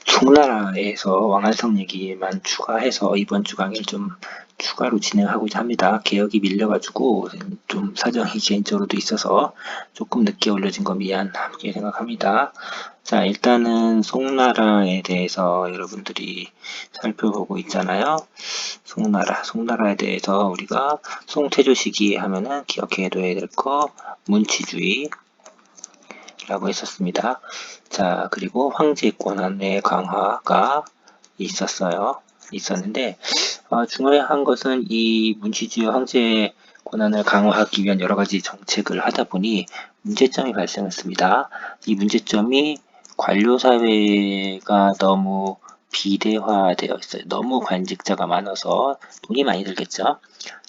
송나라에서 왕한성 얘기만 추가해서 이번 주 강의를 좀 추가로 진행하고자 합니다. 개혁이 밀려가지고 좀 사정이 개인적으로도 있어서 조금 늦게 올려진 거 미안하게 생각합니다. 자, 일단은 송나라에 대해서 여러분들이 살펴보고 있잖아요. 송나라에 대해서 우리가 송태조 시기 하면은 기억해둬야 될 거 문치주의 라고 했었습니다. 자, 그리고 황제 권한의 강화가 있었는데, 중요한 것은 이 문치주의 황제 권한을 강화하기 위한 여러 가지 정책을 하다 보니 문제점이 발생했습니다. 이 문제점이 관료사회가 너무 비대화되어 있어요. 너무 관직자가 많아서 돈이 많이 들겠죠.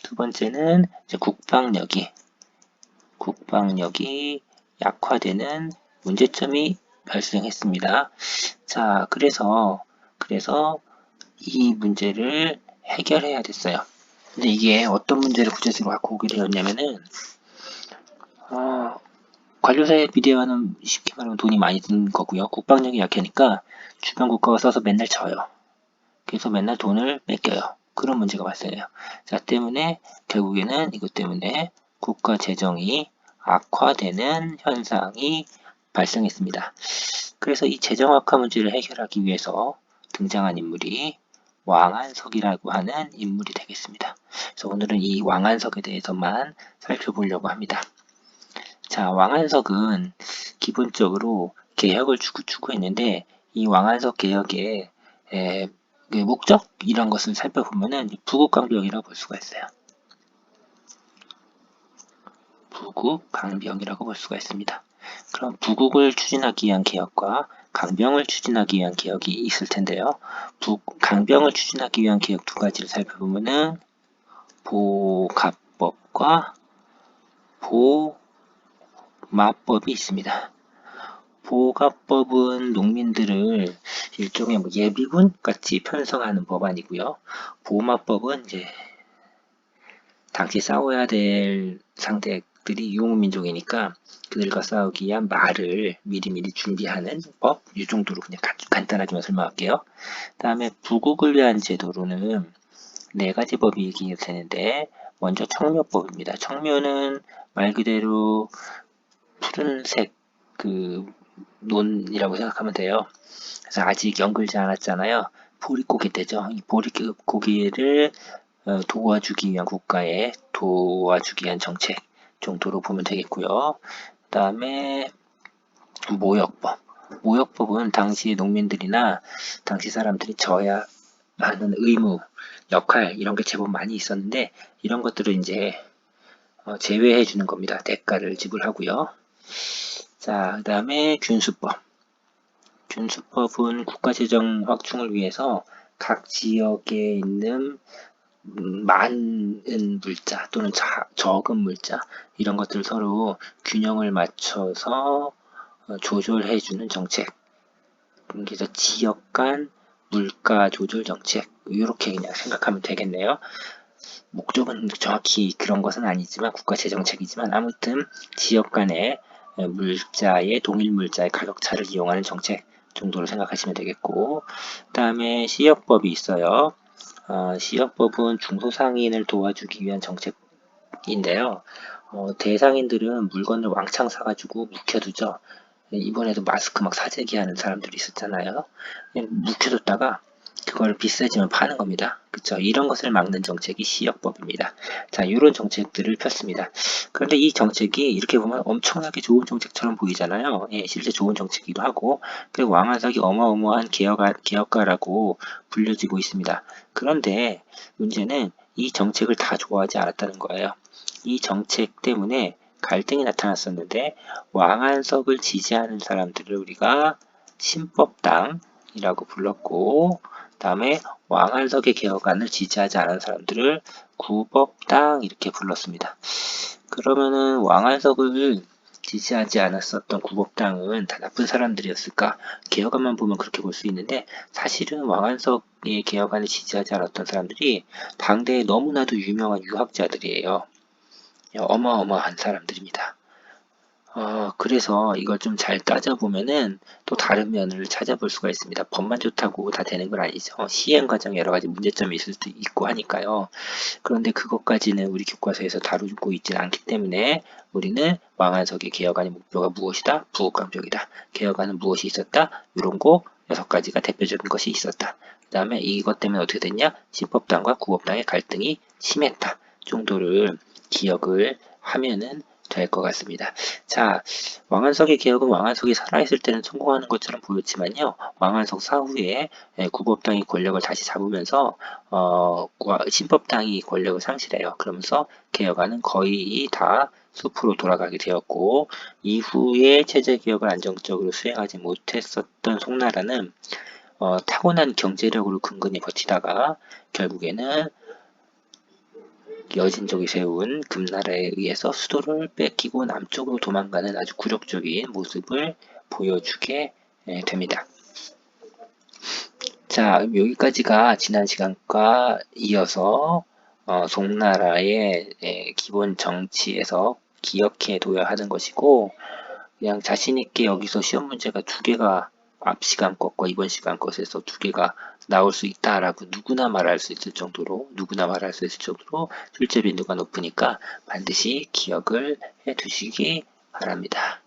두 번째는 이제 국방력이 약화되는 문제점이 발생했습니다. 자, 그래서 이 문제를 해결해야 됐어요. 근데 이게 어떤 문제를 구체적으로 갖고 오게 되었냐면은, 관료사회 비대화는 쉽게 말하면 돈이 많이 드는 거고요. 국방력이 약하니까 주변 국가가 써서 맨날 져요. 그래서 맨날 돈을 뺏겨요. 그런 문제가 발생해요. 자, 때문에 결국에는 이것 때문에 국가 재정이 악화되는 현상이 발생했습니다. 그래서 이 재정 악화 문제를 해결하기 위해서 등장한 인물이 왕안석이라고 하는 인물이 되겠습니다. 그래서 오늘은 이 왕안석에 대해서만 살펴보려고 합니다. 자, 왕안석은 기본적으로 개혁을 추구했는데 이 왕안석 개혁의 목적 이런 것을 살펴보면은 부국강병이라고 볼 수가 있어요. 부국강병이라고 볼 수가 있습니다. 그럼 부국을 추진하기 위한 개혁과 강병을 추진하기 위한 개혁이 있을 텐데요. 강병을 추진하기 위한 개혁 두 가지를 살펴보면은 보갑법과 보마법이 있습니다. 보갑법은 농민들을 일종의 예비군 같이 편성하는 법안이고요. 보마법은 이제 당시 싸워야 될 상대들이 유목민족이니까 그들과 싸우기 위한 말을 미리미리 준비하는 법, 이 정도로 그냥 간단하게만 설명할게요. 다음에 부국을 위한 제도로는 네 가지 법이 얘기 되는데 먼저 청묘법입니다. 청묘는 말 그대로 푸른색 논이라고 생각하면 돼요. 그래서 아직 연글지 않았잖아요. 보릿고개 때죠. 이 보릿고개를 도와주기 위한 도와주기 위한 정책 정도로 보면 되겠고요. 그 다음에 모역법. 모역법은 당시 농민들이나 당시 사람들이 져야 하는 의무, 역할 이런 게 제법 많이 있었는데 이런 것들을 이제 제외해 주는 겁니다. 대가를 지불하고요. 자, 그 다음에 균수법. 균수법은 국가재정 확충을 위해서 각 지역에 있는 많은 물자 또는 적은 물자 이런 것들 서로 균형을 맞춰서 조절해주는 정책. 그래서 지역 간 물가 조절 정책 이렇게 그냥 생각하면 되겠네요. 목적은 정확히 그런 것은 아니지만 국가재정책이지만 아무튼 지역 간의 동일 물자의 가격차를 이용하는 정책 정도로 생각하시면 되겠고 그 다음에 시역법이 있어요. 시역법은 중소상인을 도와주기 위한 정책인데요. 대상인들은 물건을 왕창 사가지고 묵혀두죠. 이번에도 마스크 막 사재기 하는 사람들이 있었잖아요. 그냥 묵혀뒀다가 그걸 비싸지면 파는 겁니다. 그쵸? 이런 것을 막는 정책이 시역법입니다. 자, 이런 정책들을 폈습니다. 그런데 이 정책이 이렇게 보면 엄청나게 좋은 정책처럼 보이잖아요. 예, 실제 좋은 정책이기도 하고, 그리고 왕한석이 어마어마한 개혁가라고 불려지고 있습니다. 그런데 문제는 이 정책을 다 좋아하지 않았다는 거예요. 이 정책 때문에 갈등이 나타났었는데 왕한석을 지지하는 사람들을 우리가 신법당이라고 불렀고 다음에 왕한석의 개혁안을 지지하지 않은 사람들을 구법당 이렇게 불렀습니다. 그러면은 왕한석을 지지하지 않았었던 구법당은 다 나쁜 사람들이었을까? 개혁안만 보면 그렇게 볼 수 있는데 사실은 왕한석의 개혁안을 지지하지 않았던 사람들이 당대에 너무나도 유명한 유학자들이에요. 어마어마한 사람들입니다. 그래서 이걸 좀 잘 따져보면은 또 다른 면을 찾아볼 수가 있습니다. 법만 좋다고 다 되는 건 아니죠. 시행 과정에 여러 가지 문제점이 있을 수도 있고 하니까요. 그런데 그것까지는 우리 교과서에서 다루고 있지는 않기 때문에 우리는 왕안석의 개혁안의 목표가 무엇이다? 부국강적이다. 개혁안은 무엇이 있었다? 이런 거 6가지가 대표적인 것이 있었다. 그 다음에 이것 때문에 어떻게 됐냐? 신법당과 구법당의 갈등이 심했다. 정도를 기억을 하면은 될 것 같습니다. 자, 왕안석의 개혁은 왕안석이 살아있을 때는 성공하는 것처럼 보였지만요. 왕안석 사후에 구법당이 권력을 다시 잡으면서 신법당이 권력을 상실해요. 그러면서 개혁안은 거의 다 숲으로 돌아가게 되었고 이후에 체제 개혁을 안정적으로 수행하지 못했었던 송나라는 타고난 경제력으로 근근히 버티다가 결국에는 여진족이 세운 금나라에 의해서 수도를 뺏기고 남쪽으로 도망가는 아주 굴욕적인 모습을 보여주게 됩니다. 자, 여기까지가 지난 시간과 이어서 송나라의 기본 정치에서 기억해 둬야 하는 것이고 그냥 자신 있게 여기서 시험 문제가 2개가 앞 시간 것과 이번 시간 것에서 2개가 나올 수 있다라고 누구나 말할 수 있을 정도로 출제 빈도가 높으니까 반드시 기억을 해 두시기 바랍니다.